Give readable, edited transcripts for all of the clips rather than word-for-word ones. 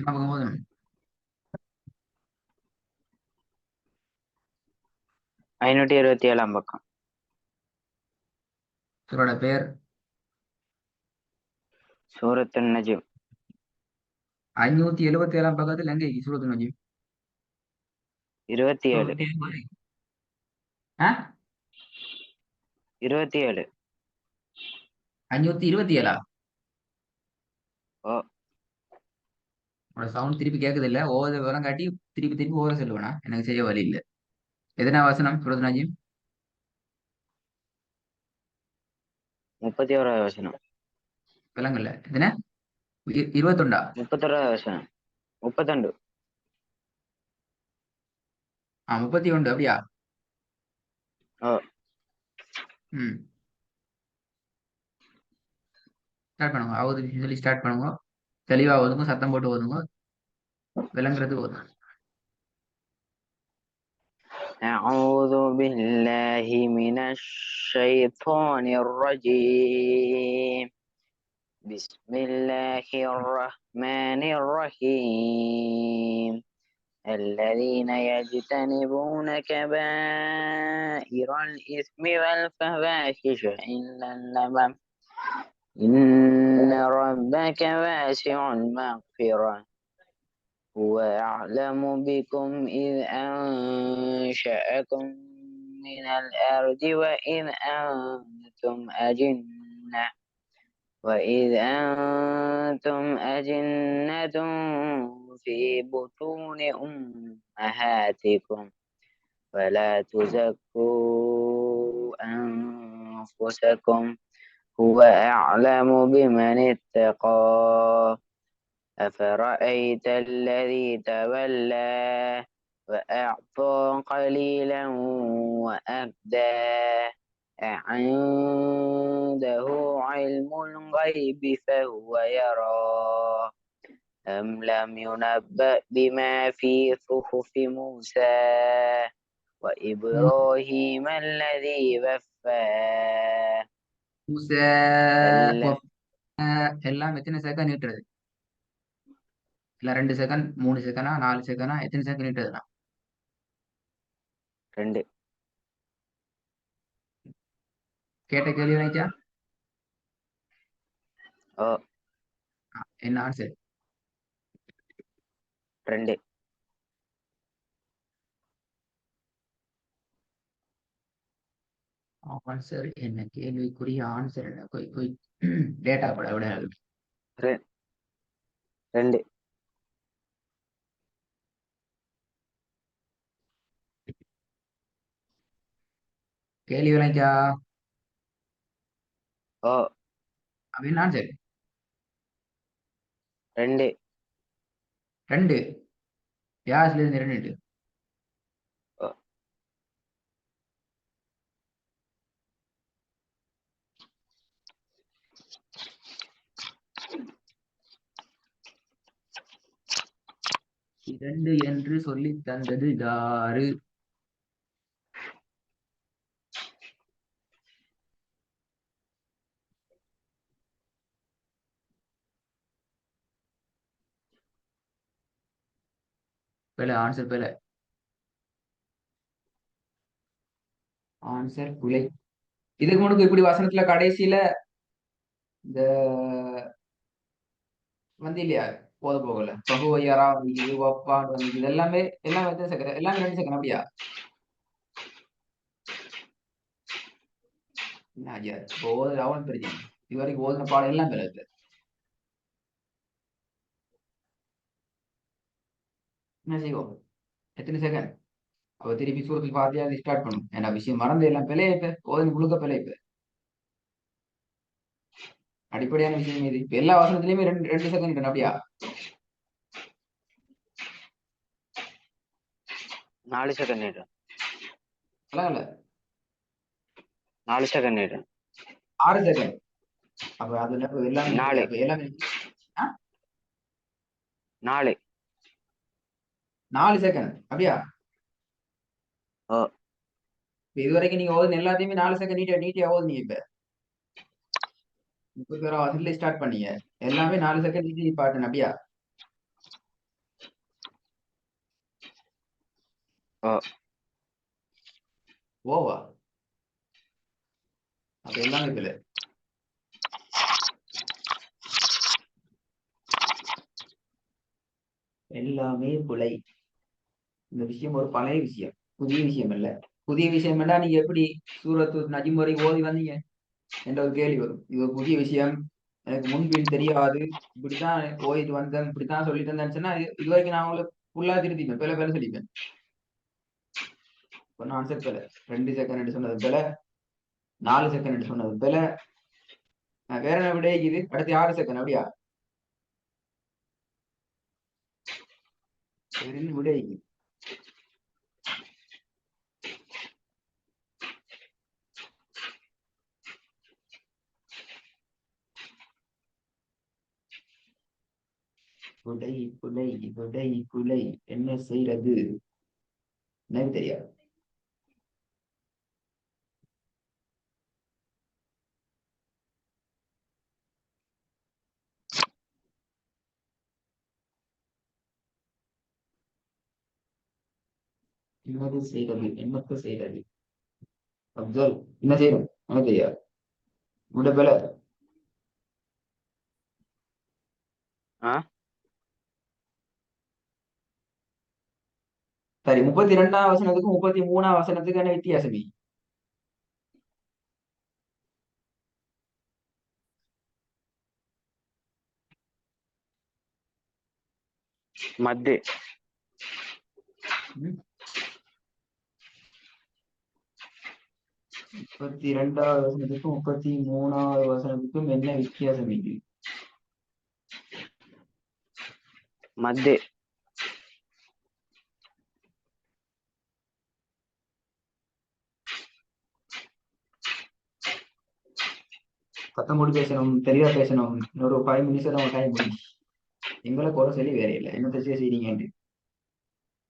பக்கம் போதும். 527 பக்கம். சூரோட பேர் சூரத்துன் நஜ்ம். 577 எங்க சூரத்து நஜீம்? 27. 27. 527. ஓ. உன்னோட சவுண்ட் திருப்பி கேட்குது இல்ல, ஓத விவரம் காட்டி திருப்பி திருப்பி ஓர சொல்லுவேனா, எனக்கு செய்ய வழி இல்லை. எதனா வசனம் சூரத்து நஜீம்? 31வது வசனம். விலங்கல்ல எத்தனை? 21. 31வது வசனம். 32. 31 அப்படியா? ஓ. ம், ஸ்டார்ட் பண்ணுங்க. ஆகுது சொல்லி ஸ்டார்ட் பண்ணுங்க. தெளிவா ஓதுங்க, சத்தம் போட்டு ஓதுங்க, விளங்குறது ஓதுங்க. أعوذ بالله من الشيطان الرجيم. بسم الله الرحمن الرحيم. الذين يجتنبون كبائر الإثم والفواحش إلا اللمم إن ربك واسع المغفرة هو أعلم بكم إذ أنشأكم من الأرض وإذ أنتم أجنة في بطون أمهاتكم فلا تزكوا أنفسكم هو أعلم بمن اتقى أفرأيت الذي تولى وأعطى قليلا وأكدى أعنده علم الغيب فهو يرى أم لم ينبأ بما في صحف موسى وإبراهيم الذي وفى எல்லாம் எத்தனை செகண்ட் நீட்டுறது? இல்ல 2 செகண்ட், 3 செகண்டா, 4 செகண்டா, எத்தனை செகண்ட் நீட்டுறதுனா? 2. கேட்ட கேள்வி நினைச்சா ஓ. என்ன ஆன்சர்? 2. ஆன்சர் என்ன? கேள்விக்குரிய ஆன்சர் என்ன? கொய் கொய் டேட்டா கூட விட 2. கேள்வி விளைச்சா ஓ. அப்படின்னு ஆன்சர் 2. 2. யாஸ்ல இருந்து 2. ஓ. இரண்டு என்று சொல்லி தந்தது யாரு? பிழை, ஆன்சர் பிழை, ஆன்சர் பிழை. இதுக்கு முன்னுக்கு இப்படி வசனத்துல கடைசியில இந்த வந்து இல்லையா, போத போகல பகுவையரா வந்திக்குது, வப்பான்னு வந்திக்குது, எல்லாமே எல்லாமே எத்தனை செகண்ட்? எல்லாமே 2 செகண்ட் அப்படியா? என்ன ஐயா இப்போ ஓதுற அவன் பிரச்சனை. இது வரைக்கும் ஓதுன பாடம் எல்லாம் பிழை இருக்கு. என்ன செய்வோம்? எத்தனை செகண்ட்? அவ திருப்பி சூரத்தில் பாத்தியா ஸ்டார்ட் பண்ணும். ஏன்னா விஷயம் மறந்து எல்லாம் பிழைய இப்ப ஓதுன முழுக்க பிழை. இப்ப அடிப்படையான விஷயம் இது. இப்ப எல்லா வசனத்திலயுமே 2 2 செகண்ட் அப்படியா? 4 செகண்ட். சொல்லல 4 செகண்ட். 6 செகண்ட். அப்ப அது எல்லாமே நீட்டுது. 4. அப்ப எல்லாமே 4. 4 செகண்ட் அப்படியா? ஓ. இது வரைக்கும் நீங்க ஓதுன எல்லாத்தையுமே 4 செகண்ட் நீட்டியா நீட்டியா ஓதுனீங்க. இப்ப 31 வசனத்துல ஸ்டார்ட் பண்ணீங்க, எல்லாமே 4 செகண்ட் நீட்டி பாட்டு அப்படியா? ஓ ஓவா? அப்ப எல்லாமே பிழை. எல்லாமே பிழை. இந்த விஷயம் ஒரு பழைய விஷயம், புதிய விஷயம் இல்ல. புதிய விஷயம் இல்ல. நீங்க எப்படி சூரத்து நஜிம் வரைக்கும் ஓதி வந்தீங்க என்ற ஒரு கேள்வி வரும். இது ஒரு புதிய விஷயம், எனக்கு முன்பின் தெரியாது, இப்படித்தான் ஓதிட்டு வந்தேன், இப்படித்தான் சொல்லிட்டு இருந்தேன்னு சொன்னா இது வரைக்கும் நான் உங்களுக்கு ஃபுல்லா திருத்திப்பேன், பிள்ளை பிள்ளை சொல்லிப்பேன். இப்ப நான் ஆன்சர் பிள்ளை. 2 செகண்ட் சொன்னது பிள்ளை, 4 செகண்ட் சொன்னது பிள்ளை. வேற என்ன விட இது அடுத்து 6 செகண்ட் அப்படியா? விட குலை குலை குலை குலை என்ன செய்யறது? எனக்கு தெரியாது. என்னது செய்யறது? என்னத்த செய்யறது? அப்சல் என்ன செய்யணும்? எனக்கு தெரியாது. விட பிள்ளை. ஆ சரி, 32ஆம் வசனத்துக்கும் 33ஆம் வசனத்துக்கு என்ன வித்தியாசம்? மத்து. 32ஆவது வசனத்துக்கும் 33ஆவது வசனத்துக்கும் என்ன வித்தியாசம்? மத்து. சத்தம் போட்டு பேசணும், தெளிவா பேசணும். இன்னொரு 5 நிமிஷம் நம்ம டைம் முடிஞ்சு. எங்களை குறை சொல்லி வேற இல்லை, என்னத்த செய்றீங்கன்ட்டு.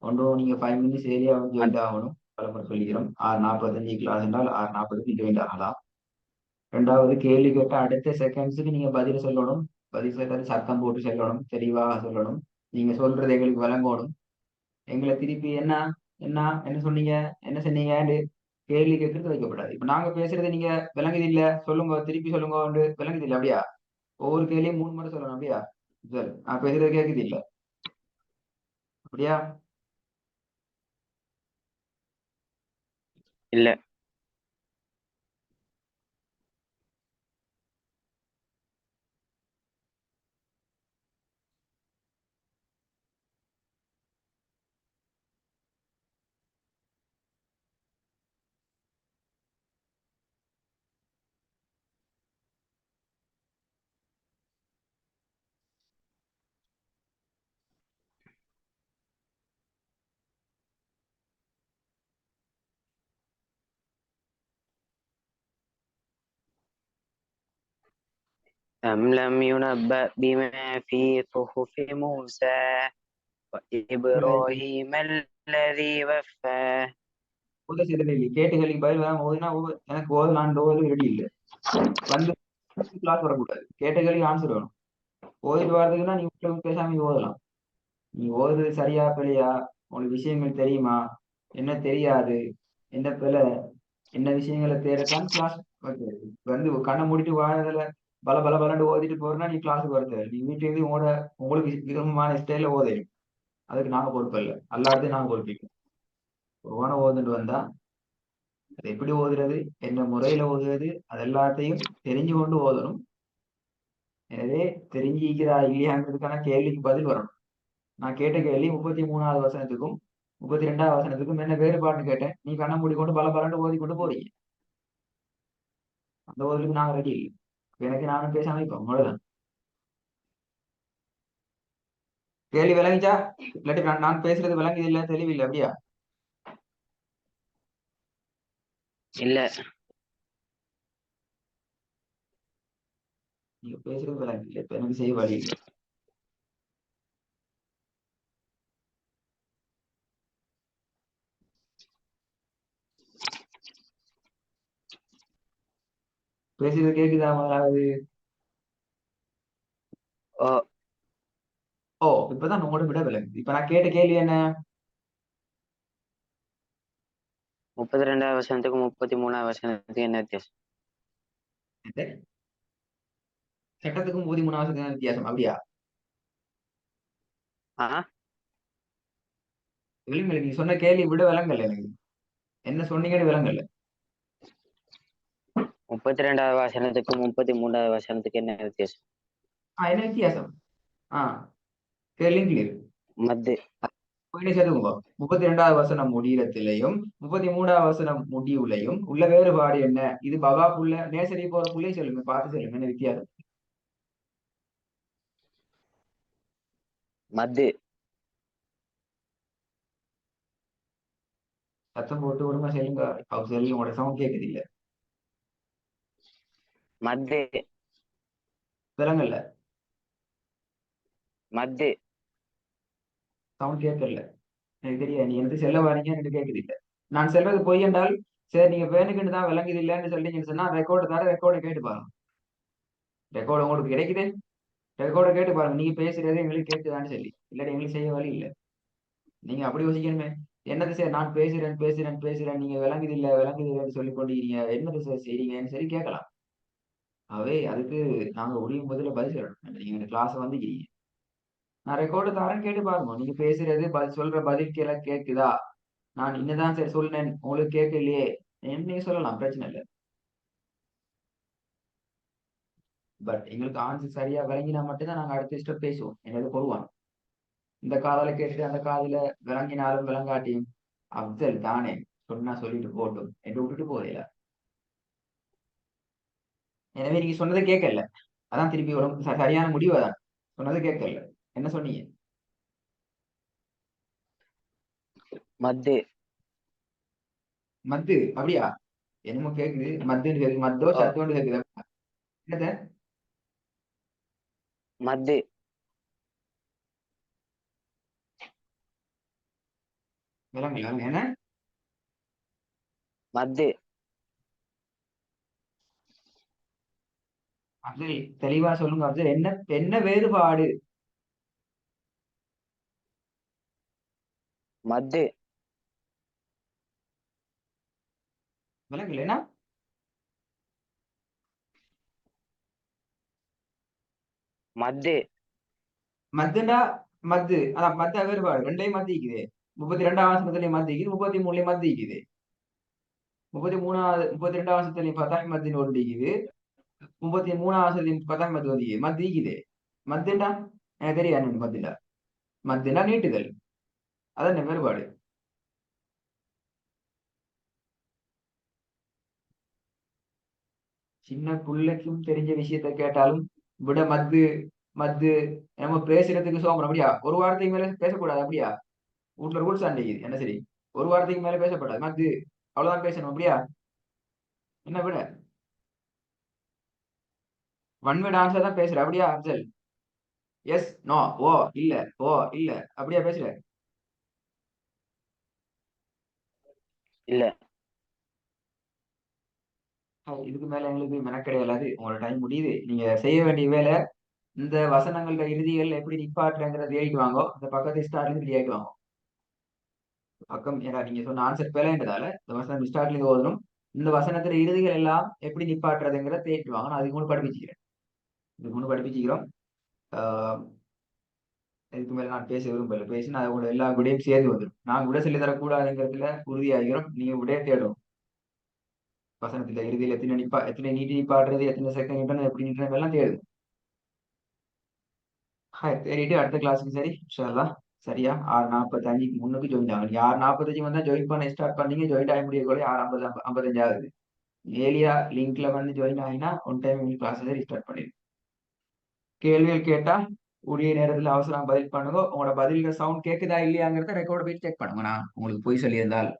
ஒன்றும் நீங்க 5 மினிட்ஸ் ஏரியா வந்து மத் ஜாயின் ஆகணும். பலமுறை சொல்லிக்கிறோம். 6:45 கிளாஸ் என்றால் 6:40 ஜாயின் ஆகலாம். ரெண்டாவது, கேள்வி கேட்ட அடுத்த செகண்ட்ஸுக்கு நீங்க பதில் சொல்லணும். பதில் சொல்றது சத்தம் போட்டு சொல்லணும், தெளிவாக சொல்லணும். நீங்க சொல்றது எங்களுக்கு விளங்கணும். எங்களை திருப்பி என்ன என்ன என்ன சொன்னீங்க, என்ன சொன்னீங்க கேள்வி கேட்கறது வைக்கப்படாது. இப்ப நாங்க பேசுறது நீங்க விளங்குது இல்ல, சொல்லுங்க, திருப்பி சொல்லுங்க, விளங்குது இல்ல அப்படியா? ஒவ்வொரு கேள்வியும் 3 முறை சொல்லணும் அப்படியா? சரி, நான் பேசுறது கேட்குது இல்ல அப்படியா? இல்ல. أم لم ينبأ بما في صحف موسى وإبراهيم الذي وفى. முதல் சில கேள்வி கேட்டு கேள்வி பதில் வேணாம். ஓதுனா எனக்கு ஓதலான் ரெடி இல்லை. வந்து கிளாஸ் வரக்கூடாது. கேட்ட கேள்வி ஆன்சர் வேணும். ஓதிட்டு வர்றதுக்குன்னா நீ பேசாம நீ ஓதலாம். நீ ஓதுறது சரியா பிழையா, உங்களுக்கு விஷயங்கள் தெரியுமா, என்ன தெரியாது, என்ன பிழை, என்ன விஷயங்களை தேடத்தான் கிளாஸ் வைக்கிறது. வந்து கண்ணை மூடிட்டு வாழறதுல பல பல பலண்டு ஓதிட்டு போறேன்னா நீ கிளாஸுக்கு வரது. நீ வீட்டுல இருந்து உங்களுக்கு விருப்பமான ஸ்டைல ஓதையும். அதுக்கு நாங்க பொறுப்பு இல்லை, எல்லாத்தையும் நாங்க பொறுப்பிக்கோம். ஒவ்வொன்றும் ஓதுட்டு வந்தா அது எப்படி ஓதுறது, என்ன முறையில ஓதுறது, அது எல்லாத்தையும் தெரிஞ்சு கொண்டு ஓதணும். எனவே தெரிஞ்சிக்கிறா இல்லையாங்கிறதுக்கான கேள்விக்கு பதில் வரணும். நான் கேட்ட கேள்வி 33ஆவது வசனத்துக்கும் 32ஆவது வசனத்துக்கும் என்ன வேறுபாடுன்னு கேட்டேன். நீ கண்ணை மூடிக்கொண்டு பல பலண்டு ஓதி கொண்டு போறீங்க. அந்த ஓதுக்கு நாங்க ரெடி இல்லை. எனக்கு நானும் பேசாம இப்போ அவ்வளவுதான். கேள்வி விளங்கிச்சா? இல்லாட்டி நான் பேசுறது விளங்குது இல்ல, தெளிவில்லை அப்படியா? இல்ல. நீங்க பேசுறது விளங்கு இல்லை, இப்ப எனக்கு செய்ய வழி இல்லை. பேசுறது கேக்குதா முதலாவது? ஓ ஓ, இப்பதான் உங்களோட விட விளங்குது. இப்ப நான் கேட்ட கேள்வி என்ன? 32வது வசனத்துக்கும் 33வது வசனத்துக்கு என்ன வித்தியாசம்? சட்டத்துக்கும் 33 வித்தியாசம் அப்படியா? ஆ விலங்கல் நீ சொன்ன கேள்வி விட விலங்கல் எனக்கு என்ன சொன்னீங்கன்னு விலங்கல். 32வது வசனத்துக்கும் 33வது வசனத்துக்கு என்ன வித்தியாசம்? என்ன வித்தியாசம்? ஆஹ் கேள்வியும் கிளியர். மத்து போயிட்டு சேர்த்துக்கோங்க. 32வது வசனம் முடியிறத்திலையும் 33வது வசனம் முடிவுலையும் உள்ள வேறுபாடு என்ன? இது பபா புள்ள நேசரி போற புள்ளையும் சொல்லுங்க, பார்த்து சொல்லுங்க என்ன வித்தியாசம். மத்து சத்தம் போட்டு விடுங்க சொல்லுங்க. அவர் சொல்லி உங்களோட சவுண்ட் கேட்குது இல்ல, மத்து விலங்கல்ல மத்து சவுண்ட் கேட்கல. எனக்கு தெரியாது நீ எந்த செல்ல வரீங்க எனக்கு கேட்குது இல்ல. நான் செல்வது பொய் என்றால் சரி, நீங்க வேணுக்குன்னு தான் விளங்குது இல்லைன்னு சொல்லிங்கன்னு சொன்னா ரெக்கார்டு தர, ரெக்கார்டை கேட்டு பாருங்க. ரெக்கார்டு உங்களுக்கு கிடைக்குது, ரெக்கார்டை கேட்டு பாருங்க. நீங்க பேசுறது எங்களுக்கு கேட்டுதான்னு சொல்லி, இல்லாட்டி எங்களுக்கு செய்ய வழி இல்லை. நீங்க அப்படி யோசிக்கணுமே. என்னது சார் நான் பேசுறேன் பேசுறேன் பேசுறேன், நீங்க விளங்குது இல்ல விளங்குது இல்லைன்னு சொல்லி கொண்டிருக்கீங்க, என்னது சார் செய்றீங்கன்னு சரி கேட்கலாம். அவே அதுக்கு நாங்க முடியும் போதுல பதில் சொல்லணும். நீங்க இந்த கிளாஸ் வந்துக்கிறீங்க, நான் ரெக்கார்டு தரேன் கேட்டு பாருங்க. நீங்க பேசுறது சொல்ற பதில் கேக்குதா, நான் இன்னதான் சார் சொன்னேன் உங்களுக்கு கேட்கலையே நீங்க சொல்லலாம், பிரச்சனை இல்லை. பட் எங்களுக்கு ஆன்சர் சரியா விளங்கினா மட்டும்தான் நாங்க அடுத்த ஸ்டெப் பேசுவோம். என்னது பொருவான் இந்த காதால கேட்டுட்டு அந்த காதுல விளங்கினாலும் விளங்காட்டியும் அப்சல் தானே, சொன்னா சொல்லிட்டு போட்டும் என்று விட்டுட்டு போறீல. எனவே நீங்க சொன்னதை கேட்கல, அதான் திருப்பி வரும். சரியான முடிவு அதான், சொன்னதை கேட்கல. என்ன சொன்னீங்க? மத்து மத்து அப்படியா? என்னமோ கேக்குது மத்துன்னு கேக்குது, மத்தோ ஓ சத்தோன்னு கேக்குது. என்னது மத்து விளங்கல என்ன? மத்து அப்துல் தெளிவா சொல்லுங்க அப்துல், என்ன என்ன வேறுபாடு? மத்து விளங்கல என்ன? மத்து மத்துண்டா மத்து அதான் மத்த வேறுபாடு ரெண்டையும் மாத்திக்குது. 32வது வசனத்திலையும் மாத்திக்குது, 33லயும் மாத்திக்குது. 32வது வசனத்திலையும் பத்தாய் மத்தின்னு ஒரு இருக்குது, 33வது வசனத்திலையும் பத்தாய் மத்து வந்து மத்திக்குது. மத்துண்டா எனக்கு தெரியாது. மத்துண்டா மத்துண்டா நீட்டுதல், அதான் வேறுபாடு. சின்ன பிள்ளைக்கும் தெரிஞ்ச விஷயத்த கேட்டாலும் விட மத்து மத்து நம்ம பேசுறதுக்கு சோம்பரம் அப்படியா? ஒரு வாரத்துக்கு மேல பேசக்கூடாது அப்படியா? வீட்டுல ரூல்ஸ் அண்டிக்குது என்ன சரி, ஒரு வாரத்துக்கு மேல பேசக்கூடாது மத்து, அவ்வளவுதான் பேசணும் அப்படியா? என்ன விட ஒன் வேர்ட் ஆன்சர் தான் பேசுற அப்படியா அப்சல்? எஸ் நோ, ஓ இல்ல, ஓ இல்ல, அப்படியா பேசுற? இல்ல. இதுக்கு மேல எங்களுக்கு மெனக்கிடையாது, உங்களோட டைம் முடியுது. நீங்க செய்ய வேண்டிய வேலை இந்த வசனங்கள இறுதிகள் எப்படி நிப்பாட்டுறங்கிறத எழுதிட்டு வாங்கோ. இந்த பக்கத்து ஸ்டார்ட்ல இருந்து இப்படி ஆயிட்டு வாங்க பக்கம். ஏன்னா நீங்க சொன்ன ஆன்சர் பிழைன்றதால இந்த வசனம் ஸ்டார்ட்ல இருந்து ஓதணும். இந்த வசனத்துல இறுதிகள் எல்லாம் எப்படி நிப்பாட்டுறதுங்கிறத தேடிட்டு வாங்க. நான் அதுக்கு முன்னாடி படிப்பிச்சுக்கிறேன், இதுக்கு முன்னாடி படிப்பிச்சுக்கிறோம். ஆஹ் இதுக்கு மேல நான் பேச விரும்பல, பேசி நான் உங்களோட எல்லா விடையும் சேர்ந்து வந்துடும். நான் விட சொல்லி தரக்கூடாதுங்கிறதுல உறுதியாகிறோம். நீங்க விடைய தேடும். வசனத்துல இறுதியில் எத்தனை நீட்டி நிப்பாட்டுறது, எத்தனை செகண்ட் நிட்டணும், எப்படி நிட்டணும் எல்லாம் தேடும். தேடிட்டு அடுத்த கிளாஸுக்கு சரி இன்ஷா அல்லாஹ் சரியா 6:45 முன்னுக்கு ஜாயின் ஆகும். நீங்க 6:45 வந்தா ஜாயின் பண்ண ஸ்டார்ட் பண்ணீங்க, ஜாயின் ஆக முடிய கூட 6:50 55 ஆகுது. ஏலியா லிங்க்ல வந்து ஜாயின் ஆகினா ஒன் டைம் கிளாஸ் ஸ்டார்ட் பண்ணிடுங்க. கேள்விகள் கேட்டா உரிய நேரத்துல அவசரம் பதில் பண்ணுங்க. உங்களோட பதில்கள் சவுண்ட் கேக்குதா இல்லையாங்கிறத ரெக்கார்ட் போய் செக் பண்ணுங்க. நான் உங்களுக்கு போய் சொல்லியிருந்தால்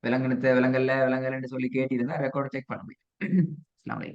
விலங்கெடுத்த விலங்கல்ல விலங்கல்னு சொல்லி கேட்டிருந்தா ரெக்கார்ட் செக் பண்ண முடியும். அஸ்ஸலாமு அலைக்கும்.